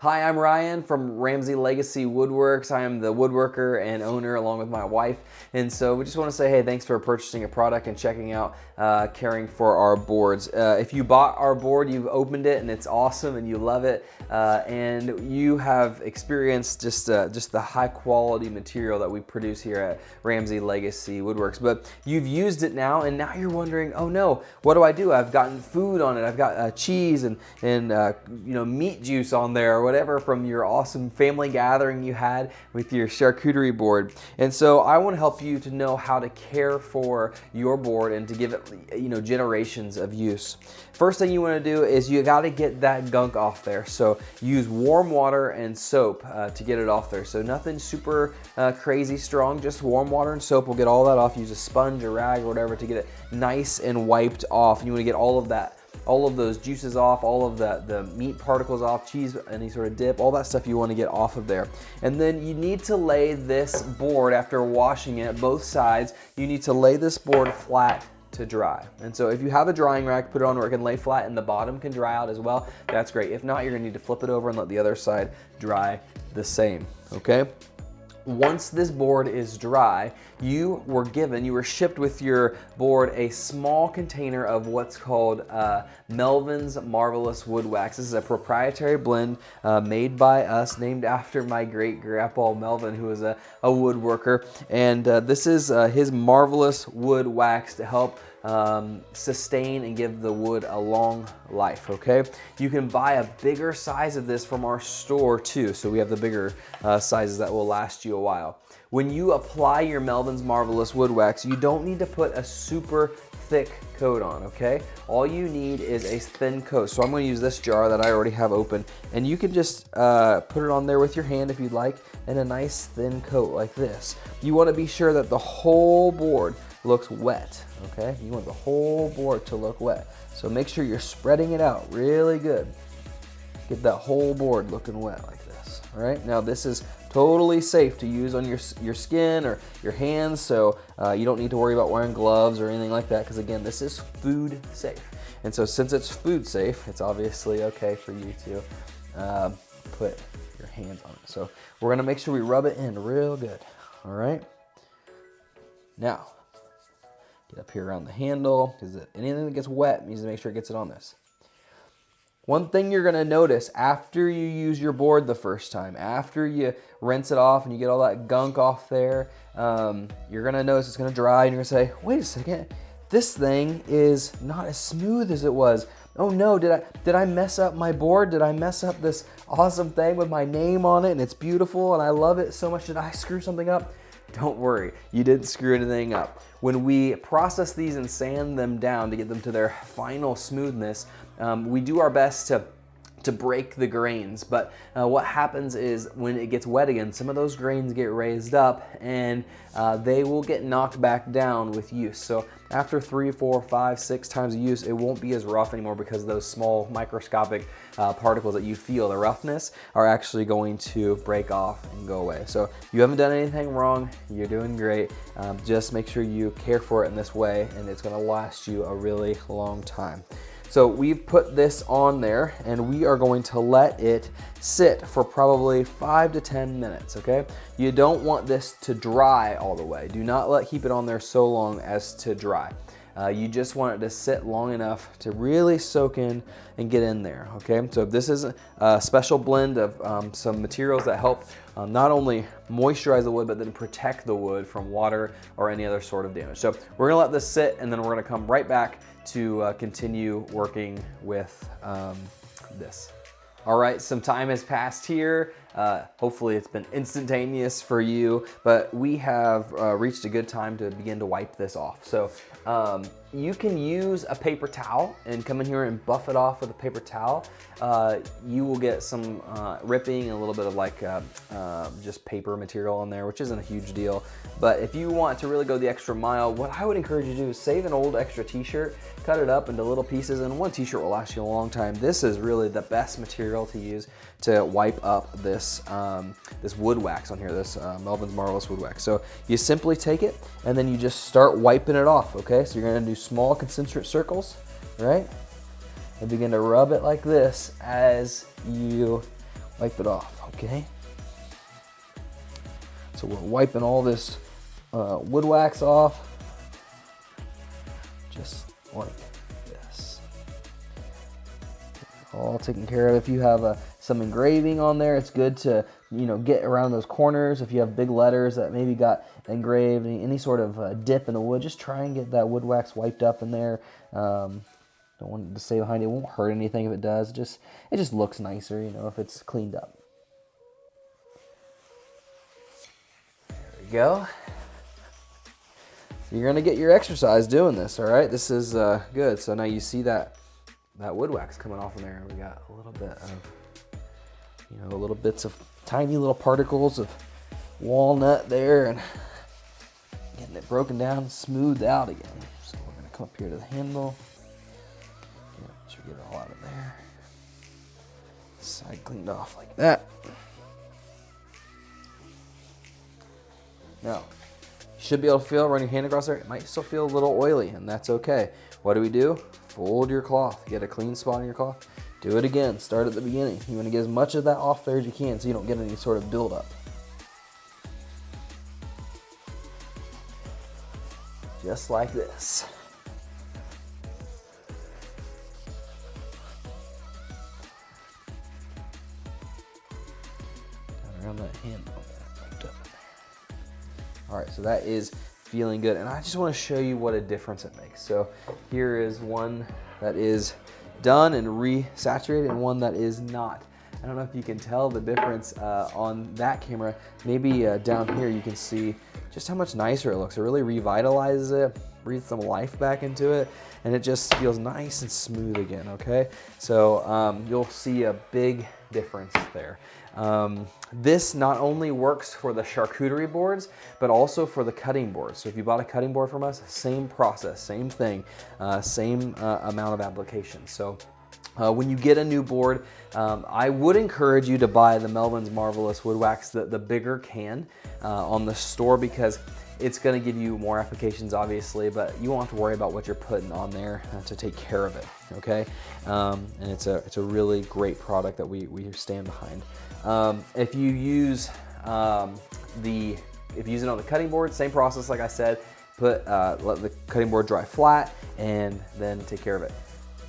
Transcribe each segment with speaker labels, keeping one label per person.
Speaker 1: Hi, I'm Ryan from Ramsey Legacy Woodworks. I am the woodworker and owner along with my wife. And so we just want to say, hey, thanks for purchasing a product and checking out caring for our boards. If you bought our board, you've opened it and it's awesome and you love it. And you have experienced just the high quality material that we produce here at Ramsey Legacy Woodworks. But you've used it now and now you're wondering, oh no, what do I do? I've gotten food on it. I've got cheese and meat juice on there, or whatever from your awesome family gathering you had with your charcuterie board. And so I want to help you to know how to care for your board and to give it, generations of use. First thing you want to do is you got to get that gunk off there. So use warm water and soap to get it off there. So nothing super crazy strong, just warm water and soap will get all that off. Use a sponge or rag or whatever to get it nice and wiped off. And you want to get all of those juices off, all of the meat particles off, cheese, any sort of dip, all that stuff you want to get off of there. And then you need to lay this board, after washing it, both sides, you need to lay this board flat to dry. And so if you have a drying rack, put it on where it can lay flat and the bottom can dry out as well, that's great. If not, you're gonna need to flip it over and let the other side dry the same, okay? Once this board is dry, you were shipped with your board a small container of what's called Melvin's Marvelous Wood Wax. This is a proprietary blend made by us, named after my great grandpa Melvin, who was a woodworker. And this is his Marvelous Wood Wax to help sustain and give the wood a long life, okay? You can buy a bigger size of this from our store too, so we have the bigger sizes that will last you a while. When you apply your Melvin's Marvelous Wood Wax, you don't need to put a super thick coat on, okay? All you need is a thin coat. So I'm gonna use this jar that I already have open, and you can just put it on there with your hand if you'd like, and a nice thin coat like this. You wanna be sure that the whole board looks wet, okay? You want the whole board to look wet. So make sure you're spreading it out really good. Get that whole board looking wet like this, all right? Now this is totally safe to use on your skin or your hands, so you don't need to worry about wearing gloves or anything like that, because again, this is food safe. And so since it's food safe, it's obviously okay for you to put your hands on it. So we're gonna make sure we rub it in real good, all right? Now, get up here around the handle, because anything that gets wet needs to make sure it gets it on this. One thing you're gonna notice after you use your board the first time, after you rinse it off and you get all that gunk off there, you're gonna notice it's gonna dry and you're gonna say, wait a second, this thing is not as smooth as it was. Oh no, did I mess up my board? Did I mess up this awesome thing with my name on it and it's beautiful and I love it so much? Did I screw something up? Don't worry, you didn't screw anything up. When we process these and sand them down to get them to their final smoothness, we do our best to break the grains, but what happens is when it gets wet again, some of those grains get raised up and they will get knocked back down with use. So after 3, 4, 5, 6 times of use, it won't be as rough anymore, because those small microscopic particles that you feel, the roughness, are actually going to break off and go away. So you haven't done anything wrong, you're doing great. Just make sure you care for it in this way and it's gonna last you a really long time. So we've put this on there and we are going to let it sit for probably 5 to 10 minutes, okay? You don't want this to dry all the way. Do not keep it on there so long as to dry. You just want it to sit long enough to really soak in and get in there, okay? So this is a special blend of some materials that help not only moisturize the wood, but then protect the wood from water or any other sort of damage. So we're gonna let this sit and then we're gonna come right back to continue working with this. All right, some time has passed here. Hopefully it's been instantaneous for you, but we have reached a good time to begin to wipe this off. So you can use a paper towel and come in here and buff it off with a paper towel. You will get some ripping and a little bit of just paper material in there, which isn't a huge deal. But if you want to really go the extra mile, what I would encourage you to do is save an old extra t-shirt, cut it up into little pieces, and one t-shirt will last you a long time. This is really the best material to use to wipe up this this wood wax on here, this Melvin's Marvelous Wood Wax. So you simply take it and then you just start wiping it off, okay? So you're gonna do small concentric circles, right? And begin to rub it like this as you wipe it off, okay? So we're wiping all this wood wax off, just like this. All taken care of. If you have some engraving on there, it's good to, you know, get around those corners. If you have big letters that maybe got engraved, any sort of dip in the wood, just try and get that wood wax wiped up in there. Don't want it to stay behind. It won't hurt anything if it does. It just looks nicer, you know, if it's cleaned up. There we go. You're gonna get your exercise doing this, all right? This is good. So now you see that wood wax coming off in there. We got a little bit of, you know, little bits of tiny little particles of walnut there, and getting it broken down and smoothed out again. So we're gonna come up here to the handle. Make sure we get it all out of there. Side cleaned off like that. Now, you should be able to feel, run your hand across there. It might still feel a little oily, and that's okay. What do? Fold your cloth. Get a clean spot in your cloth. Do it again. Start at the beginning. You want to get as much of that off there as you can so you don't get any sort of buildup. Just like this. Around that handle. All right, so that is feeling good. And I just want to show you what a difference it makes. So here is one that is done and re-saturated and one that is not. I don't know if you can tell the difference on that camera. Maybe down here you can see just how much nicer it looks. It really revitalizes it, breathes some life back into it, and it just feels nice and smooth again, okay? So you'll see a big difference there. This not only works for the charcuterie boards, but also for the cutting boards. So if you bought a cutting board from us, same process, same thing, same amount of application. So when you get a new board, I would encourage you to buy the Melvin's Marvelous Wood Wax, the bigger can on the store, because it's going to give you more applications, obviously, but you won't have to worry about what you're putting on there to take care of it, okay? And it's a really great product that we stand behind. If you use it on the cutting board, same process, like I said, let the cutting board dry flat and then take care of it.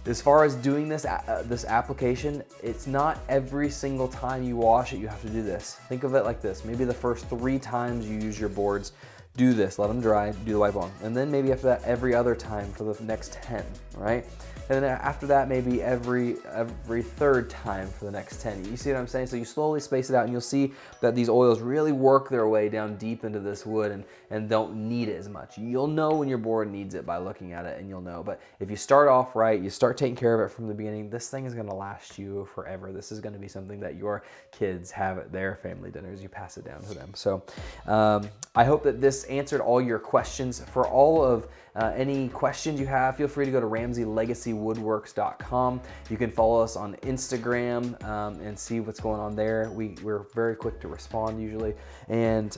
Speaker 1: As far as doing this application, it's not every single time you wash it you have to do this. Think of it like this. Maybe the first 3 times you use your boards, do this, let them dry, do the wipe on. And then maybe after that, every other time for the next 10, right? And then after that, maybe every 3rd time for the next 10. You see what I'm saying? So you slowly space it out, and you'll see that these oils really work their way down deep into this wood and don't need it as much. You'll know when your board needs it by looking at it, and you'll know. But if you start off right, you start taking care of it from the beginning, this thing is gonna last you forever. This is gonna be something that your kids have at their family dinners. You pass it down to them. So I hope that this answered all your questions. For all of any questions you have, feel free to go to RamseyLegacyWoodworks.com. You can follow us on Instagram and see what's going on there. We're very quick to respond usually. And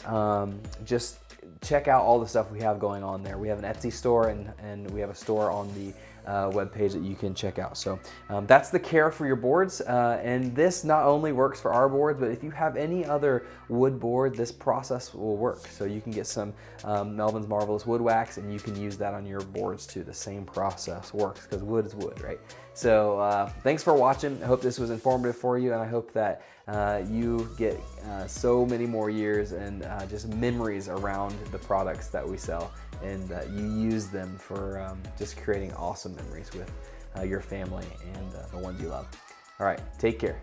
Speaker 1: just check out all the stuff we have going on there. We have an Etsy store and we have a store on the webpage that you can check out. So that's the care for your boards. And this not only works for our boards, but if you have any other wood board, this process will work. So you can get some Melvin's Marvelous Wood Wax and you can use that on your boards too. The same process works because wood is wood, right? So thanks for watching. I hope this was informative for you, and I hope that you get so many more years and just memories around the products that we sell, and that you use them for just creating awesome memories with your family and the ones you love. All right, take care.